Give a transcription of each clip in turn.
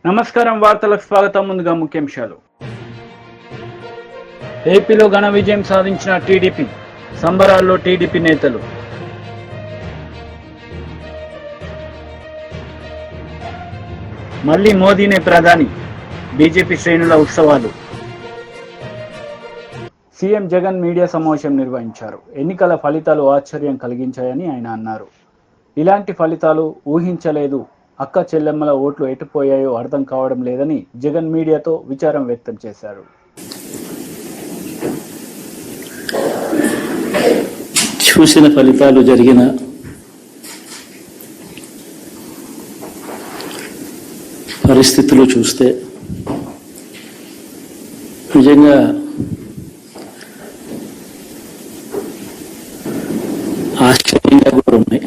నమస్కారం, వార్తలకు స్వాగతం. ముందుగా ముఖ్యాంశాలు. ఏపీలో ఘన విజయం సాధించిన టీడీపీ, సంబరాల్లో టీడీపీ నేతలు. మళ్లీ మోదీనే ప్రధాని, బీజేపీ శ్రేణుల ఉత్సవాలు. సీఎం జగన్ మీడియా సమావేశం నిర్వహించారు. ఎన్నికల ఫలితాలు ఆశ్చర్యం కలిగించాయని ఆయన అన్నారు. ఇలాంటి ఫలితాలు ఊహించలేదు, అక్క చెల్లెమ్మల ఓట్లు ఎటుపోయాయో అర్థం కావడం లేదని జగన్ మీడియాతో విచారం వ్యక్తం చేశారు. చూసిన ఫలితాలు జరిగిన పరిస్థితులు చూస్తే నిజంగా ఆశ్చర్యంగా కూడా ఉన్నాయి.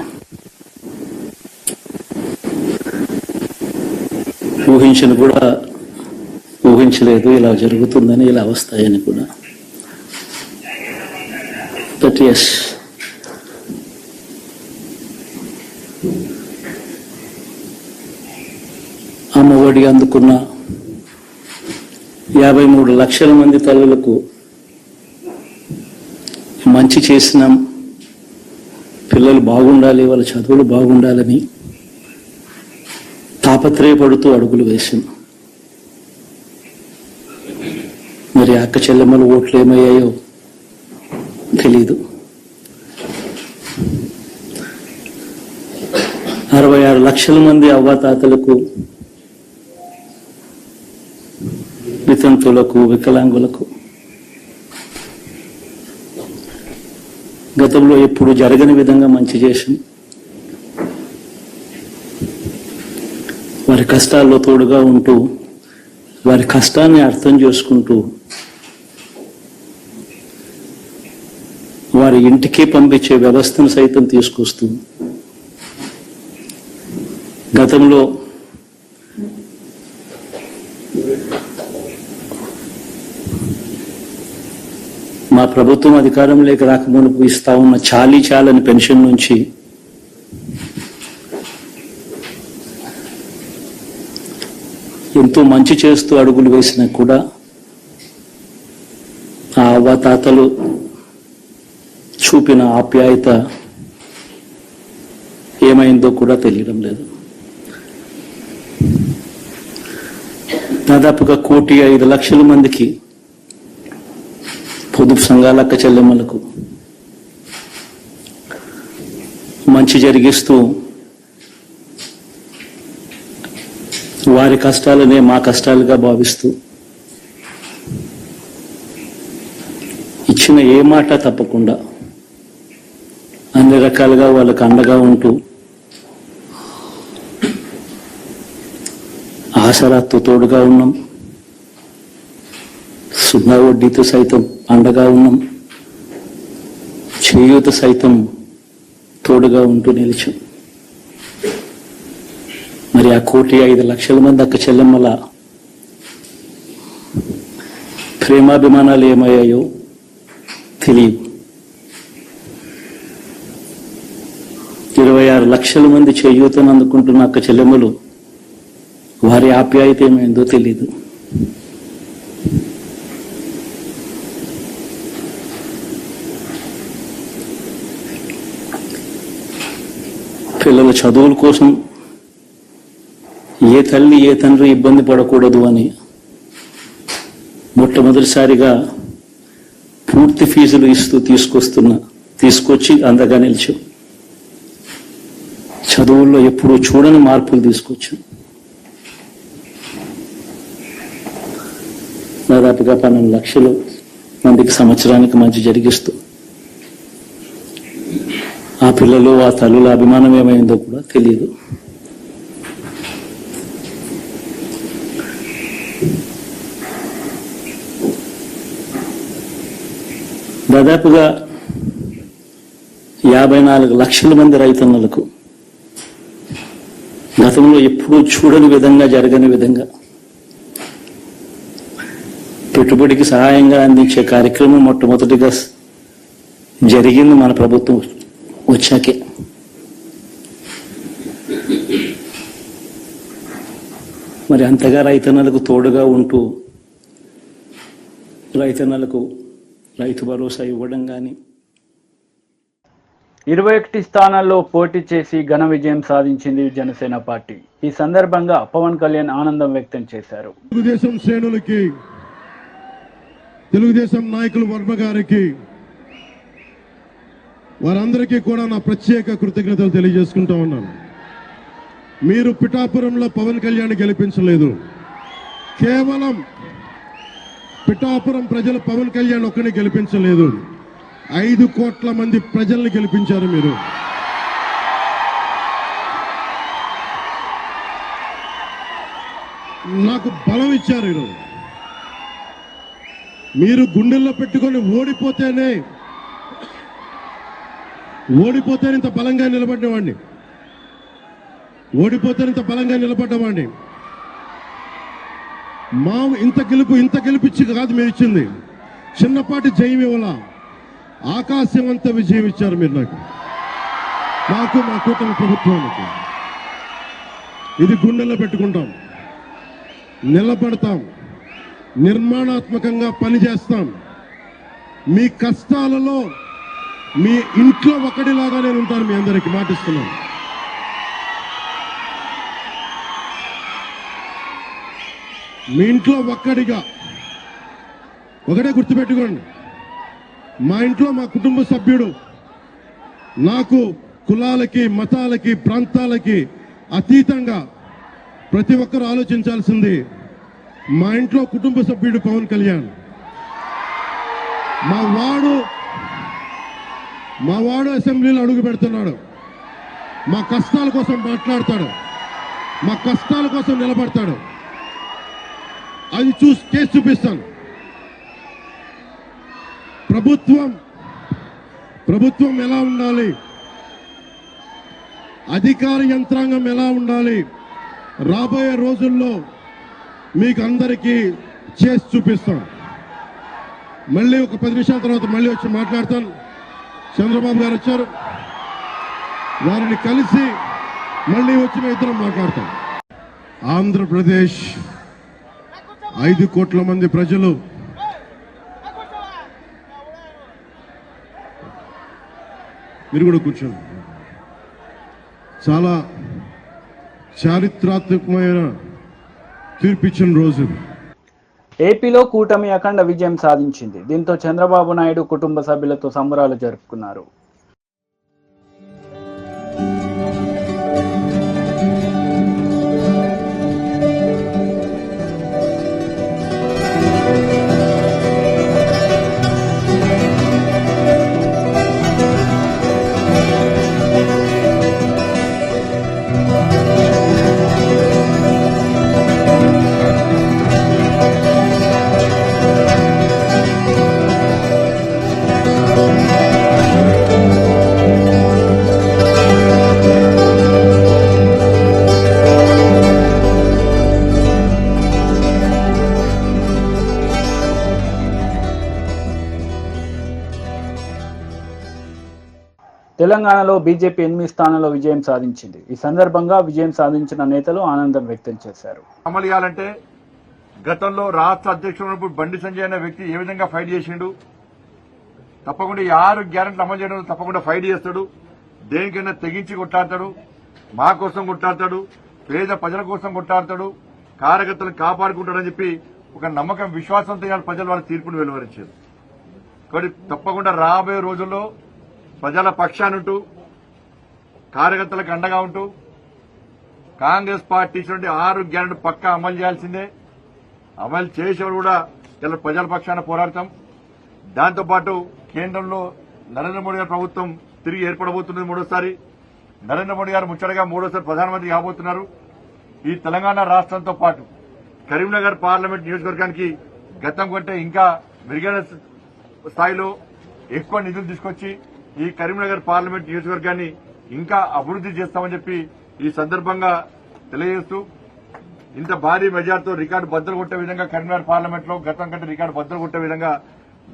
ఊహించలేదు ఇలా జరుగుతుందని, ఇలా వస్తాయని కూడా. బట్ ఎస్, అమ్మఒడి అందుకున్న 53 లక్షల మంది తల్లులకు మంచి చేసినాం, పిల్లలు బాగుండాలి, వాళ్ళ చదువులు బాగుండాలని తాపత్రయపడుతూ అడుగులు వేసింది. మరి అక్క చెల్లెమ్మల ఓట్లు ఏమయ్యాయో తెలీదు. 66 లక్షల మంది అవ్వాతాతలకు, వితంతులకు, వికలాంగులకు గతంలో ఎప్పుడు జరగని విధంగా మంచి చేసింది. వారి కష్టాల్లో తోడుగా ఉంటూ, వారి కష్టాన్ని అర్థం చేసుకుంటూ, వారి ఇంటికి పంపించే వ్యవస్థను సైతం తీసుకొస్తూ, గతంలో మా ప్రభుత్వం అధికారంలోకి రాకమునుపు ఇస్తా ఉన్న చాలని పెన్షన్ నుంచి ఎంతో మంచి చేస్తూ అడుగులు వేసినా కూడా ఆ అవ్వాతాతలు చూపిన ఆప్యాయత ఏమైందో కూడా తెలియడం లేదు. దాదాపుగా 1,05,00,000 మందికి పొదుపు సంఘాల అక్క చెల్లెమ్మలకు మంచి జరిగిస్తూ, వారి కష్టాలనే మా కష్టాలుగా భావిస్తూ, ఇచ్చిన ఏ మాట తప్పకుండా అన్ని రకాలుగా వాళ్ళకు అండగా ఉంటూ, ఆసరాతో తోడుగా ఉన్నాం, సున్నా వడ్డీతో సైతం అండగా ఉన్నాం, చేయూత సైతం తోడుగా ఉంటూ నిలిచాం. మరి ఆ 1,05,00,000 మంది అక్క చెల్లెమ్మల ప్రేమాభిమానాలు ఏమయ్యాయో తెలియదు. 26 లక్షల మంది చేయూతను అందుకుంటున్న అక్క చెల్లెమ్మలు, వారి ఆప్యాయత ఏమైందో తెలియదు. పిల్లల చదువుల కోసం ఏ తల్లి ఏ తండ్రి ఇబ్బంది పడకూడదు అని మొట్టమొదటిసారిగా పూర్తి ఫీజులు ఇస్తూ తీసుకొచ్చి అందగా నిలిచాం. చదువుల్లో ఎప్పుడూ చూడని మార్పులు తీసుకొచ్చాం. దాదాపుగా 12 లక్షల మందికి సంవత్సరానికి మంచి జరిగిస్తూ, ఆ పిల్లలు, ఆ తల్లుల అభిమానం ఏమైందో కూడా తెలియదు. దాదాపుగా 54 లక్షల మంది రైతన్నలకు గతంలో ఎప్పుడూ చూడని విధంగా, జరగని విధంగా పెట్టుబడికి సహాయంగా అందించే కార్యక్రమం మొట్టమొదటిగా జరిగింది మన ప్రభుత్వం వచ్చాకే. మరి అంతగా రైతన్నలకు తోడుగా ఉంటూ రైతన్నలకు రైతు భరోసా ఇవ్వడం కానీ 21 స్థానాల్లో పోటీ చేసి ఘన విజయం సాధించింది జనసేన పార్టీ. ఈ సందర్భంగా పవన్ కళ్యాణ్ ఆనందం వ్యక్తం చేశారు. తెలుగుదేశం శ్రేణులకి, తెలుగుదేశం నాయకులు వర్మ గారికి, వారందరికీ కూడా నా ప్రత్యేక కృతజ్ఞతలు తెలియజేసుకుంటా ఉన్నాను. మీరు పిఠాపురంలో పవన్ కళ్యాణ్ గెలిపించలేదు. కేవలం పిఠాపురం ప్రజలు పవన్ కళ్యాణ్ ఒక్కని గెలిపించలేదు, 5 కోట్ల మంది ప్రజల్ని గెలిపించారు. మీరు నాకు బలం ఇచ్చారు. ఈరోజు మీరు గుండెల్లో పెట్టుకొని ఓడిపోతేనే ఇంత బలంగా నిలబడ్డవాడిని, మా ఇంత గెలిపించి కాదు మీరు ఇచ్చింది, చిన్నపాటి జయం ఇవ్వాల, ఆకాశం అంత విజయం ఇచ్చారు మీరు నాకు, మా కూటమి ప్రభుత్వానికి. ఇది గుండెల్లో పెట్టుకుంటాం, నిలబడతాం, నిర్మాణాత్మకంగా పనిచేస్తాం. మీ కష్టాలలో మీ ఇంట్లో ఒకటిలాగా నేను ఉంటాను, మీ అందరికీ మాటిస్తున్నాను. మీ ఇంట్లో ఒక్కడిగా, ఒకటే గుర్తుపెట్టుకోండి, మా ఇంట్లో మా కుటుంబ సభ్యుడు. నాకు కులాలకి, మతాలకి, ప్రాంతాలకి అతీతంగా ప్రతి ఒక్కరూ ఆలోచించాల్సింది, మా ఇంట్లో కుటుంబ సభ్యుడు పవన్ కళ్యాణ్. మా వాడు అసెంబ్లీలో అడుగు పెడుతున్నాడు, మా కష్టాల కోసం మాట్లాడతాడు, మా కష్టాల కోసం నిలబడతాడు. అది కేసు చూపిస్తాను. ప్రభుత్వం ఎలా ఉండాలి, అధికార యంత్రాంగం ఎలా ఉండాలి, రాబోయే రోజుల్లో మీకు అందరికీ చేసి చూపిస్తాం. మళ్ళీ ఒక 10 నిమిషాల తర్వాత మళ్ళీ వచ్చి మాట్లాడతాను. చంద్రబాబు గారు వచ్చారు, వారిని కలిసి మళ్ళీ వచ్చి మేము ఇద్దరం మాట్లాడతాం. ఆంధ్రప్రదేశ్ 5 కోట్ల మంది ప్రజలు మీరు కూడా కూర్చోండి. చాలా చారిత్రాత్మకమైన తీర్పిచ్చిన రోజు. ఏపీలో కూటమి అఖండ విజయం సాధించింది. దీంతో చంద్రబాబు నాయుడు కుటుంబ సభ్యులతో సంబరాలు జరుపుకున్నారు. తెలంగాణలో బీజేపీ 8 స్థానాల్లో విజయం సాధించింది. ఈ సందర్భంగా విజయం సాధించిన నేతలు ఆనందం వ్యక్తం చేశారు. అమలు చేయాలంటే గతంలో రాష్ట్ర అధ్యక్షుడు బండి సంజయ్ అనే వ్యక్తి ఏ విధంగా ఫైట్ చేసిండు, తప్పకుండా 6 గ్యారెంటీలు అమలు చేయడం తప్పకుండా ఫైట్ చేస్తాడు. దేనికైనా తెగించి కొట్లాడతాడు, మా కోసం కొట్లాడతాడు, పేద ప్రజల కోసం కొట్లాడతాడు, కార్యకర్తలను కాపాడుకుంటాడని చెప్పి ఒక నమ్మకం, విశ్వాసంతో ప్రజలు వాళ్ళ తీర్పును వెలువరించారు. కాబట్టి తప్పకుండా రాబోయే రోజుల్లో ప్రజల పక్షానుంటూ, కార్యకర్తలకు అండగా ఉంటూ, కాంగ్రెస్ పార్టీ ఇచ్చినటువంటి 6 గ్యారెంటీలు పక్కా అమలు చేయాల్సిందే. అమలు చేసేవారు కూడా ఇలా ప్రజల పక్షాన పోరాడతాం. దాంతోపాటు కేంద్రంలో నరేంద్ర మోడీ గారి ప్రభుత్వం తిరిగి ఏర్పడబోతున్నది. 3వ నరేంద్ర మోడీ గారు ముచ్చటగా 3వ ప్రధానమంత్రి కాబోతున్నారు. ఈ తెలంగాణ రాష్ట్రంతో పాటు కరీంనగర్ పార్లమెంట్ నియోజకవర్గానికి గతం కంటే ఇంకా మెరుగైన స్థాయిలో ఎక్కువ నిధులు తీసుకొచ్చి ఈ కరీంనగర్ పార్లమెంట్ నియోజకవర్గాన్ని ఇంకా అభివృద్ది చేస్తామని చెప్పి ఈ సందర్భంగా తెలియజేస్తూ, ఇంత భారీ మెజార్టీతో రికార్డు బద్దలు కొట్టే విధంగా కరీంనగర్ పార్లమెంట్ లో గతం కంటే రికార్డు బద్దలు కొట్టే విధంగా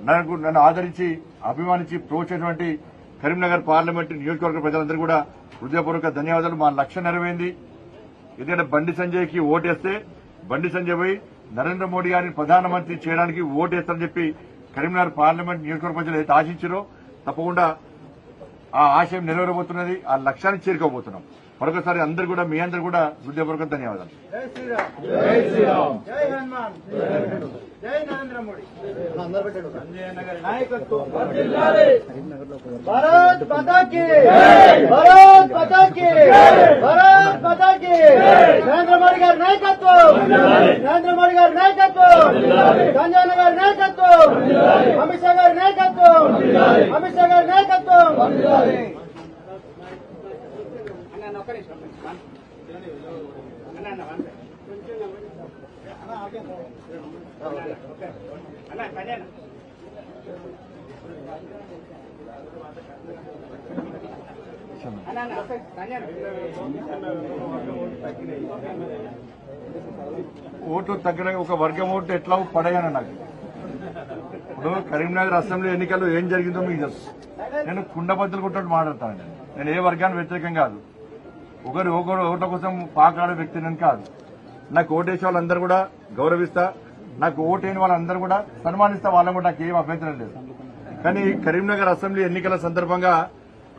నన్ను ఆదరించి, అభిమానించి ప్రోత్సహించినటువంటి కరీంనగర్ పార్లమెంట్ నియోజకవర్గ ప్రజలందరూ కూడా హృదయపూర్వక ధన్యవాదాలు. మా లక్ష్యం నెరవేరింది. ఎందుకంటే బండి సంజయ్కి ఓటేస్తే బండి సంజయ్ పోయి నరేంద్ర మోడీ గారిని ప్రధానమంత్రి చేయడానికి ఓటేస్తారని చెప్పి కరీంనగర్ పార్లమెంట్ నియోజకవర్గ ప్రజలు అయితే ఆశించారో తప్పకుండా ఆ ఆశయం నెరవేరబోతున్నది, ఆ లక్ష్యాన్ని చేరుకోబోతున్నాం. మరొకసారి అందరు కూడా మీ అందరు కూడా హృదయపూర్వక ధన్యవాదాలు. జై శ్రీరామ్, జై హనుమాన్, జై నరేంద్ర మోడీ. భారత్ మాతా కీ జై, భారత్ మాతా కీ జై, భారత్ మాతా కీ జై. నరేంద్ర మోడీ గారి నాయకత్వం, నరేంద్ర మోడీ గారి నాయకత్వం, సంజయ్ గారి నాయకత్వం, అమిత్ షా గారి నాయకత్వం, అమిత్ షా గారి నాయకత్వం. ఓట్లు తగ్గిన ఒక వర్గం ఓట్లు ఎట్లా పడాయని నాకు ఇప్పుడు కరీంనగర్ అసెంబ్లీ ఎన్నికల్లో ఏం జరిగిందో మీకు తెలుసు. నేను కుండబద్దలు కొట్టినట్టు మాట్లాడతాను. నేను ఏ వర్గానికి వ్యతిరేకం కాదు, ఒకరు ఓట్ల కోసం పాకాడే వ్యక్తిని కాదు. నాకు ఓటేసే వాళ్ళందరూ కూడా గౌరవిస్తా, నాకు ఓటైన వాళ్ళందరూ కూడా సన్మానిస్తా, వాళ్ళని కూడా నాకు ఏం అభ్యంతరం లేదు. కానీ కరీంనగర్ అసెంబ్లీ ఎన్నికల సందర్భంగా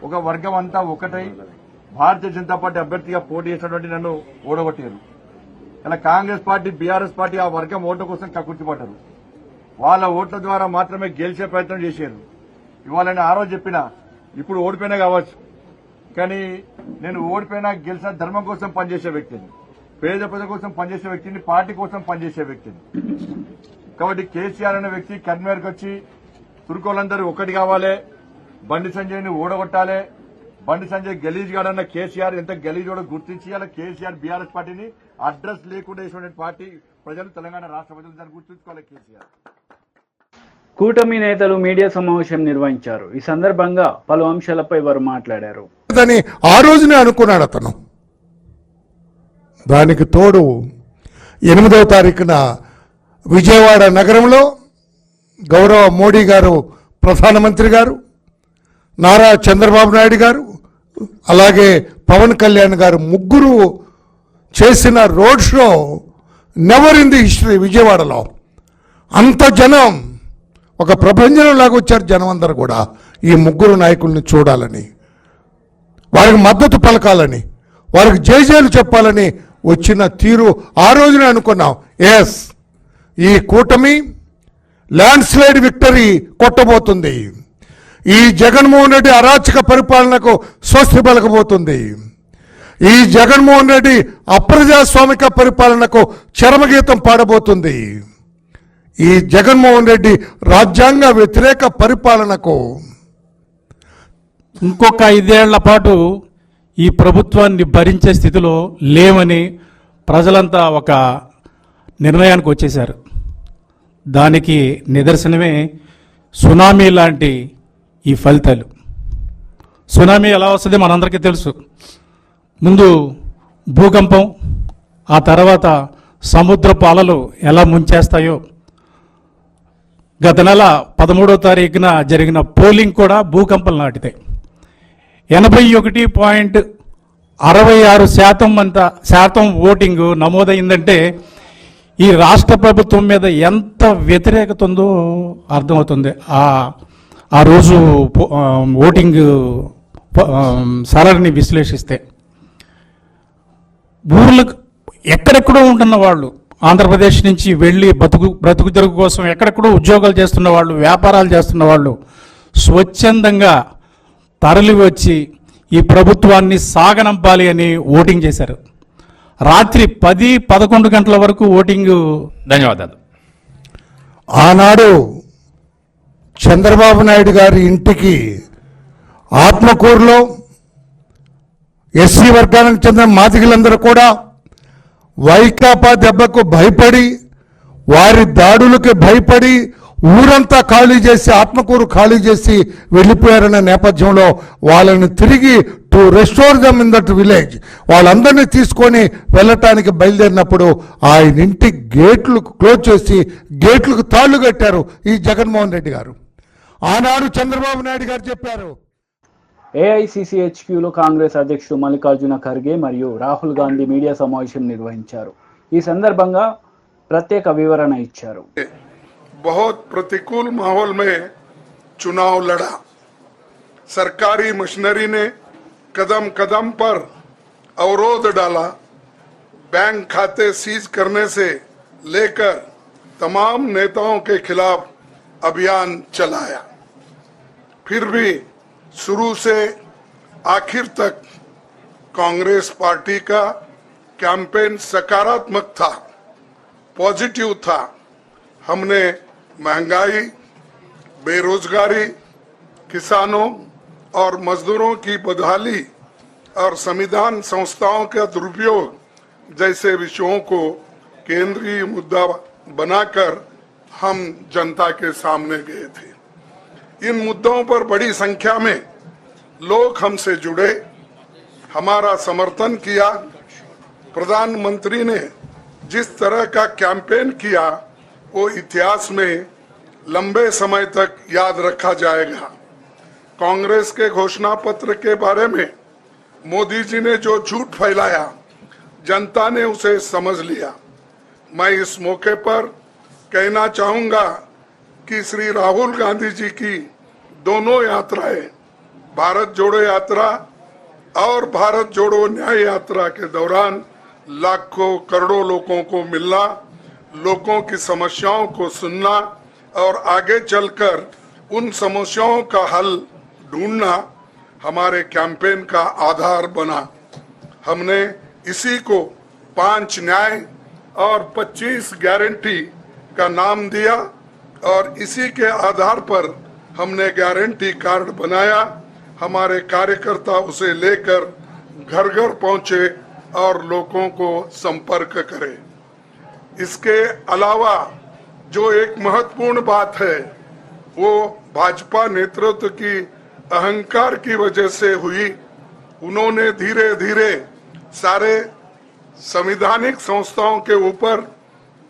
ఒక వర్గం అంతా ఒకటై భారతీయ జనతా పార్టీ అభ్యర్థిగా పోటీ చేసినటువంటి నన్ను ఓడగొట్టారు. ఇలా కాంగ్రెస్ పార్టీ, బీఆర్ఎస్ పార్టీ ఆ వర్గం ఓట్ల కోసం కక్కుర్తిపడ్డారు. వాళ్ళ ఓట్ల ద్వారా మాత్రమే గెలిచే ప్రయత్నం చేశారు. ఇవాళ నేను ఆ రోజు చెప్పినా, ఇప్పుడు ఓడిపోయినా కావచ్చు, కానీ నేను ఓడిపోయినా గెలిచిన ధర్మం కోసం పనిచేసే వ్యక్తిని, పేద ప్రజల కోసం పనిచేసే వ్యక్తిని, పార్టీ కోసం పనిచేసే వ్యక్తిని. కాబట్టి కేసీఆర్ అనే వ్యక్తి కన్వీనర్కి వచ్చి తుర్కోలందరూ ఒక్కటి కావాలి, బండి సంజయ్ని ఓడగొట్టాలి, బండి సంజయ్ గలీజ్ గాడన్న కేసీఆర్ ఎంత గలీజ్ కూడా గుర్తించి అలా కేసీఆర్ బీఆర్ఎస్ పార్టీని అడ్రస్ లేకుండా వేసిన పార్టీ ప్రజలు, తెలంగాణ రాష్ట్ర ప్రజలు దాన్ని గుర్తుంచుకోవాలి. కేసీఆర్ కూటమి నేతలు మీడియా సమావేశం నిర్వహించారు. ఈ సందర్భంగా పలు అంశాలపై వారు మాట్లాడారు. ఆ రోజునే అనుకున్నాడు అతను. దానికి తోడు 8వ తారీఖున విజయవాడ నగరంలో గౌరవ మోడీ గారు, ప్రధానమంత్రి గారు, నారా చంద్రబాబు నాయుడు గారు, అలాగే పవన్ కళ్యాణ్ గారు ముగ్గురు చేసిన road show never in the history. విజయవాడలో అంత జనం, ఒక ప్రపంచంలాగా వచ్చారు జనం అందరూ కూడా ఈ ముగ్గురు నాయకుల్ని చూడాలని, వారికి మద్దతు పలకాలని, వారికి జైజేలు చెప్పాలని వచ్చిన తీరు ఆ రోజునే అనుకున్నాం. ఎస్, ఈ కూటమి ల్యాండ్ స్లైడ్ విక్టరీ కొట్టబోతుంది. ఈ జగన్మోహన్ రెడ్డి అరాచక పరిపాలనకు స్వస్తి పలకబోతుంది. ఈ జగన్మోహన్ రెడ్డి అప్రజాస్వామిక పరిపాలనకు చరమగీతం పాడబోతుంది. ఈ జగన్మోహన్ రెడ్డి రాజ్యాంగ వ్యతిరేక పరిపాలనకు ఇంకొక 5 ఏళ్ల పాటు ఈ ప్రభుత్వాన్ని భరించే స్థితిలో లేవని ప్రజలంతా ఒక నిర్ణయానికి వచ్చేశారు. దానికి నిదర్శనమే సునామీ లాంటి ఈ ఫలితాలు. సునామీ ఎలా వస్తుంది మనందరికీ తెలుసు. ముందు భూకంపం, ఆ తర్వాత సముద్రపు అలలు ఎలా ముంచేస్తాయో. గత నెల 13వ తారీఖున జరిగిన పోలింగ్ కూడా భూకంపం లాంటిదే. 81.66% ఓటింగ్ నమోదైందంటే ఈ రాష్ట్ర ప్రభుత్వం మీద ఎంత వ్యతిరేకత ఉందో అర్థమవుతుంది. ఆ రోజు ఓటింగ్ సరళిని విశ్లేషిస్తే ఊర్లకు ఎక్కడెక్కడో ఉంటున్న వాళ్ళు, ఆంధ్రప్రదేశ్ నుంచి వెళ్ళి బ్రతుకు తెరుగు కోసం ఎక్కడెక్కడో ఉద్యోగాలు చేస్తున్న వాళ్ళు, వ్యాపారాలు చేస్తున్న వాళ్ళు స్వచ్ఛందంగా తరలి వచ్చి ఈ ప్రభుత్వాన్ని సాగనంపాలి అని ఓటింగ్ చేశారు. రాత్రి 10-11 గంటల వరకు ఓటింగ్. ధన్యవాదాలు. ఆనాడు చంద్రబాబు నాయుడు గారి ఇంటికి ఆత్మకూరులో ఎస్సీ వర్గానికి చెందిన మాదిగలందరూ కూడా వైకాపా దెబ్బకు భయపడి, వారి దాడులకు భయపడి ఊరంతా ఖాళీ చేసి, ఆత్మకూరు ఖాళీ చేసి వెళ్ళిపోయారన్న నేపథ్యంలో వాళ్ళని తిరిగి to restore them in that village, వాళ్ళందరినీ తీసుకొని వెళ్ళటానికి బయలుదేరినప్పుడు ఆయన ఇంటి గేట్లు క్లోజ్ చేసి గేట్లకు తాళ్లు కట్టారు ఈ జగన్మోహన్ రెడ్డి గారు. ఆనాడు చంద్రబాబు నాయుడు గారు చెప్పారు. ఏఐసిసి HQలో కాంగ్రెస్ అధ్యక్షుడు మల్లికార్జున ఖర్గే మరియు రాహుల్ గాంధీ మీడియా సమావేశం నిర్వహించారు. ఈ సందర్భంగా ప్రత్యేక వివరణ ఇచ్చారు. बहुत प्रतिकूल माहौल में चुनाव लड़ा। सरकारी मशीनरी ने कदम कदम पर अवरोध डाला। बैंक खाते सीज करने से लेकर तमाम नेताओं के खिलाफ अभियान चलाया। फिर भी शुरू से आखिर तक कांग्रेस पार्टी का कैंपेन सकारात्मक था, पॉजिटिव था। हमने महंगाई, बेरोजगारी, किसानों और मजदूरों की बदहाली और संविधान संस्थाओं का दुरुपयोग जैसे विषयों को केंद्रीय मुद्दा बनाकर हम जनता के सामने गए थे। इन मुद्दों पर बड़ी संख्या में लोग हमसे जुड़े, हमारा समर्थन किया। प्रधानमंत्री ने जिस तरह का कैंपेन किया वो इतिहास में लंबे समय तक याद रखा जाएगा। कांग्रेस के घोषणा पत्र के बारे में मोदी जी ने जो झूठ फैलाया, जनता ने उसे समझ लिया। मैं इस मौके पर कहना चाहूंगा कि श्री राहुल गांधी जी की दोनों यात्राएं, भारत जोड़ो यात्रा और भारत जोड़ो न्याय यात्रा के दौरान लाखों करोड़ों लोगों को मिलना, लोगों की समस्याओं को सुनना और आगे चलकर उन समस्याओं का हल ढूंढना हमारे कैंपेन का आधार बना। हमने इसी को 5 न्याय और 25 गारंटी का नाम दिया और इसी के आधार पर हमने गारंटी कार्ड बनाया। हमारे कार्यकर्ता उसे लेकर घर घर पहुंचे और लोगों को संपर्क करें। इसके अलावा जो एक महत्वपूर्ण बात है वो भाजपा नेतृत्व की अहंकार की वजह से हुई। उन्होंने धीरे धीरे सारे संवैधानिक संस्थाओं के ऊपर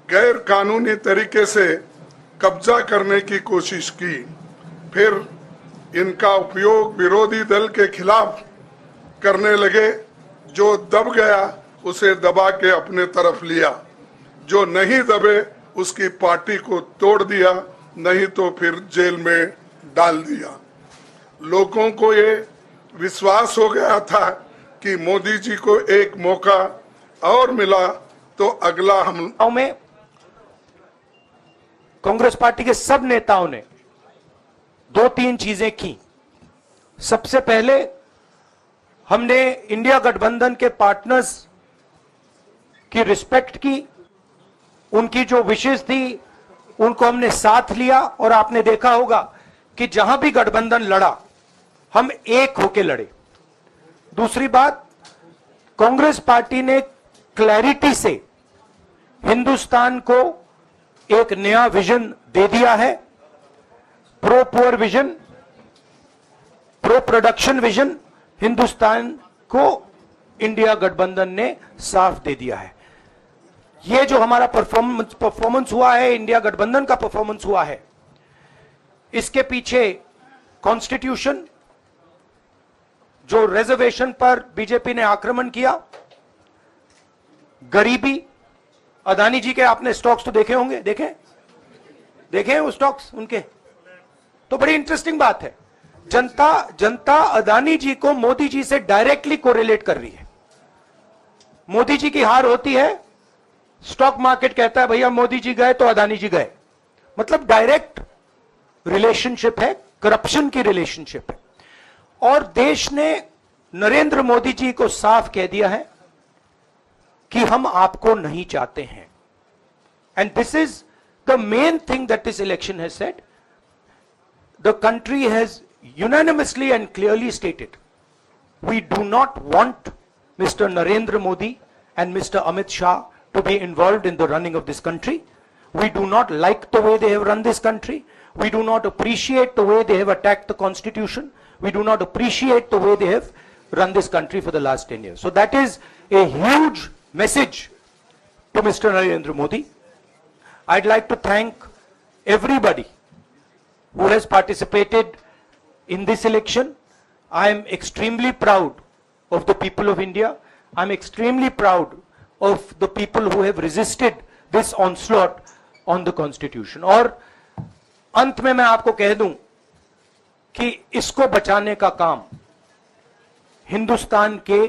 गैर कानूनी तरीके से कब्जा करने की कोशिश की। फिर इनका उपयोग विरोधी दल के खिलाफ करने लगे। जो दब गया उसे दबा के अपने तरफ लिया, जो नहीं दबे उसकी पार्टी को तोड़ दिया, नहीं तो फिर जेल में डाल दिया। लोगों को ये विश्वास हो गया था कि मोदी जी को एक मौका और मिला तो अगला हम में कांग्रेस पार्टी के सब नेताओं ने 2-3 चीजें की। सबसे पहले हमने इंडिया गठबंधन के पार्टनर्स की रिस्पेक्ट की, उनकी जो विशेष थी उनको हमने साथ लिया और आपने देखा होगा कि जहां भी गठबंधन लड़ा हम एक होके लड़े। दूसरी बात, कांग्रेस पार्टी ने क्लैरिटी से हिंदुस्तान को एक नया विजन दे दिया है। Pro poor vision, pro production vision Hindustan को इंडिया गठबंधन ने साफ दे दिया है। ये जो हमारा परफॉर्मेंस हुआ है, इंडिया गठबंधन का परफॉर्मेंस हुआ है, इसके पीछे कॉन्स्टिट्यूशन, जो रिजर्वेशन पर बीजेपी ने आक्रमण किया, गरीबी, अदानी जी के आपने स्टॉक्स तो देखे होंगे, देखे वो स्टॉक्स उनके, तो बड़ी इंटरेस्टिंग बात है। जनता अदानी जी को मोदी जी से डायरेक्टली कोरिलेट कर रही है। मोदी जी की हार होती है, स्टॉक मार्केट कहता है भैया मोदी जी गए तो अदानी जी गए। मतलब डायरेक्ट रिलेशनशिप है, करप्शन की रिलेशनशिप है। और देश ने नरेंद्र मोदी जी को साफ कह दिया है कि हम आपको नहीं चाहते हैं। And this is the main thing that this election has said. The country has unanimously and clearly stated, we do not want Mr. Narendra Modi and Mr. Amit Shah to be involved in the running of this country. We do not like the way they have run this country. We do not appreciate the way they have attacked the constitution. We do not appreciate the way they have run this country for the last 10 years. So that is a huge message to Mr. Narendra Modi. I'd like to thank everybody who has participated in this election. I am extremely proud of the people of India. I'm extremely proud of the people who have resisted this onslaught on the constitution. और अंत में मैं आपको कह दूं कि इसको बचाने का काम हिंदुस्तान के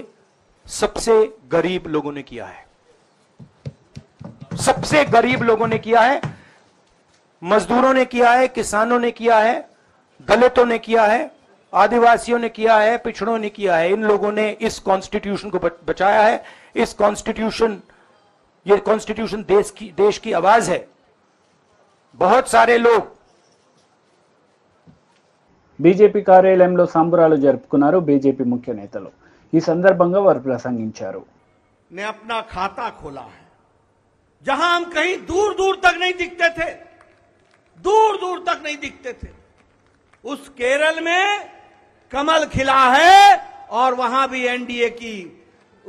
सबसे गरीब लोगों ने किया है, सबसे गरीब लोगों ने किया है, मजदूरों ने किया है, किसानों ने किया है, दलितों ने किया है, आदिवासियों ने किया है, पिछड़ों ने किया है। इन लोगों ने इस कॉन्स्टिट्यूशन को बचाया है। इस कॉन्स्टिट्यूशन, ये कॉन्स्टिट्यूशन देश की आवाज है। बहुत सारे लोग బీజేపీ కార్యాలయంలో సంబరాలు జరుపుకున్నారు బీజేపీ ముఖ్య నేతలు। ఈ సందర్భంగా వారు ప్రసంగించారు। ने अपना खाता खोला है जहां हम कहीं दूर दूर तक नहीं दिखते थे, दूर दूर तक नहीं दिखते थे, उस केरल में कमल खिला है और वहां भी एनडीए की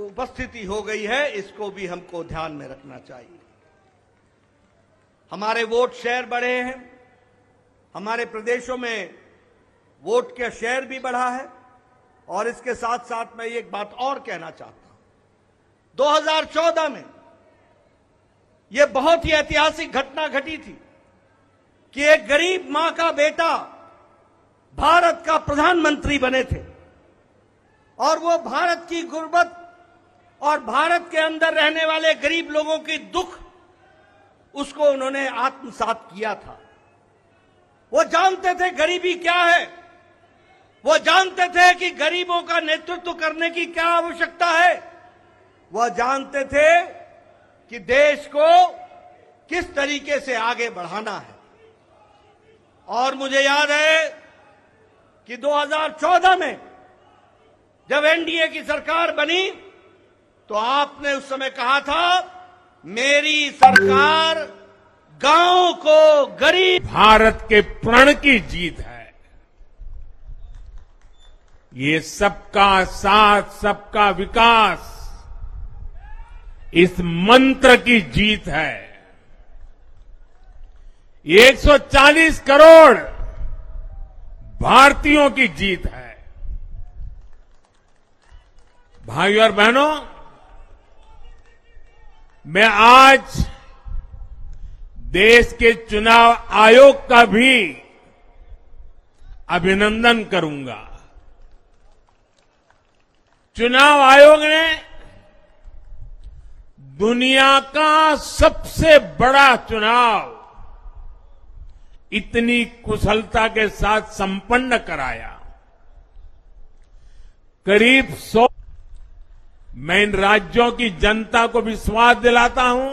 उपस्थिति हो गई है। इसको भी हमको ध्यान में रखना चाहिए। हमारे वोट शेयर बढ़े हैं, हमारे प्रदेशों में वोट का शेयर भी बढ़ा है। और इसके साथ साथ मैं एक बात और कहना चाहता हूं, 2014 में यह बहुत ही ऐतिहासिक घटना घटी थी कि एक गरीब मां का बेटा भारत का प्रधानमंत्री बने थे और वो भारत की गुर्बत और भारत के अंदर रहने वाले गरीब लोगों की दुख उसको उन्होंने आत्मसात किया था। वो जानते थे गरीबी क्या है, वो जानते थे कि गरीबों का नेतृत्व करने की क्या आवश्यकता है, वह जानते थे कि देश को किस तरीके से आगे बढ़ाना है। और मुझे याद है कि 2014 में जब एनडीए की सरकार बनी तो आपने उस समय कहा था, मेरी सरकार गांव को गरीब। भारत के प्रण की जीत है। ये सबका साथ सबका विकास इस मंत्र की जीत है। ये 140 करोड़ भारतीयों की जीत है। भाइयों और बहनों, मैं आज देश के चुनाव आयोग का भी अभिनंदन करूंगा। चुनाव आयोग ने दुनिया का सबसे बड़ा चुनाव इतनी कुशलता के साथ संपन्न कराया। करीब 100। मैं इन राज्यों की जनता को विश्वास दिलाता हूं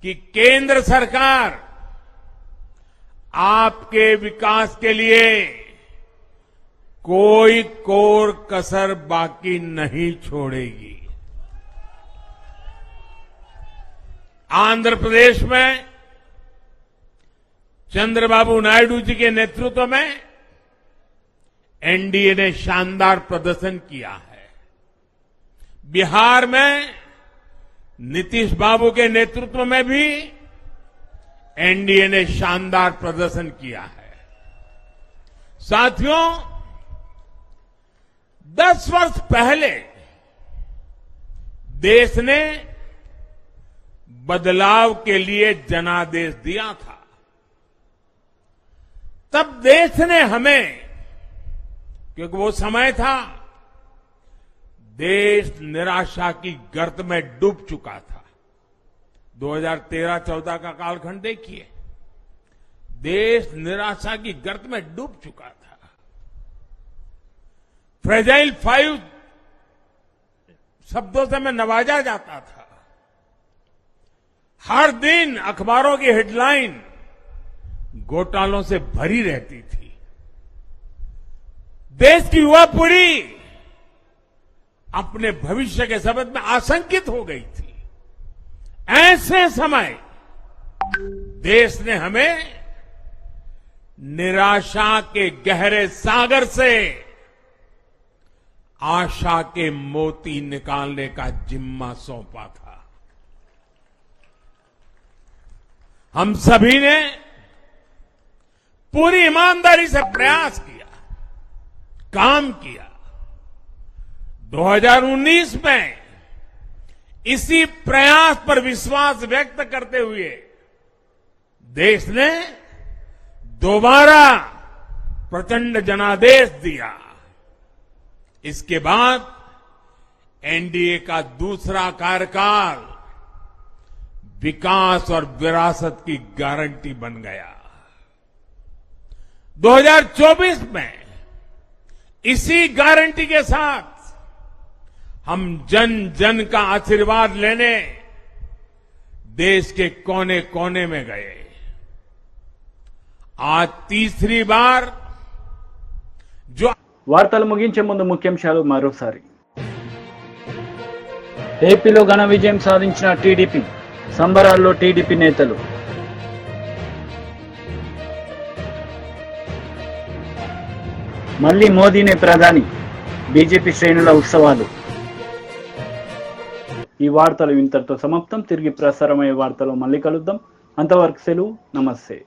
कि केंद्र सरकार आपके विकास के लिए कोई कोर कसर बाकी नहीं छोड़ेगी। आंध्र प्रदेश में चंद्रबाबू नायडू जी के नेतृत्व में एनडीए ने शानदार प्रदर्शन किया है। बिहार में नीतीश बाबू के नेतृत्व में भी एनडीए ने शानदार प्रदर्शन किया है। साथियों, 10 वर्ष पहले देश ने बदलाव के लिए जनादेश दिया था। तब देश ने हमें, क्योंकि वो समय था देश निराशा की गर्त में डूब चुका था। 2013-14 का कालखंड देखिए, देश निराशा की गर्त में डूब चुका था। फ्रेजाइल 5 शब्दों से मैं नवाजा जाता था। हर दिन अखबारों की हेडलाइन घोटालों से भरी रहती थी। देश की युवा पीढ़ी अपने भविष्य के संबंध में आशंकित हो गई थी। ऐसे समय देश ने हमें निराशा के गहरे सागर से आशा के मोती निकालने का जिम्मा सौंपा था। हम सभी ने पूरी ईमानदारी से प्रयास किया, काम किया। 2019 में इसी प्रयास पर विश्वास व्यक्त करते हुए देश ने दोबारा प्रचंड जनादेश दिया। इसके बाद एनडीए का दूसरा कार्यकाल विकास और विरासत की गारंटी बन गया। 2024 में इसी गारंटी के साथ हम जन जन का आशीर्वाद लेने देश के कोने कोने में गए। आज तीसरी बार जो వార్తలు ముగించే ముందు ముఖ్యాంశాలు మరోసారి. ఏపీలో ఘన విజయం సాధించిన టీడీపీ, సంబరాల్లో టీడీపీ నేతలు. మళ్లీ మోదీనే ప్రధాని, బీజేపీ శ్రేణుల ఉత్సవాలు. ఈ వార్తలు ఇంతటితో సమాప్తం. తిరిగి ప్రసారమయ్యే వార్తలు మళ్ళీ కలుద్దాం. అంతవరకు సెలవు. నమస్తే.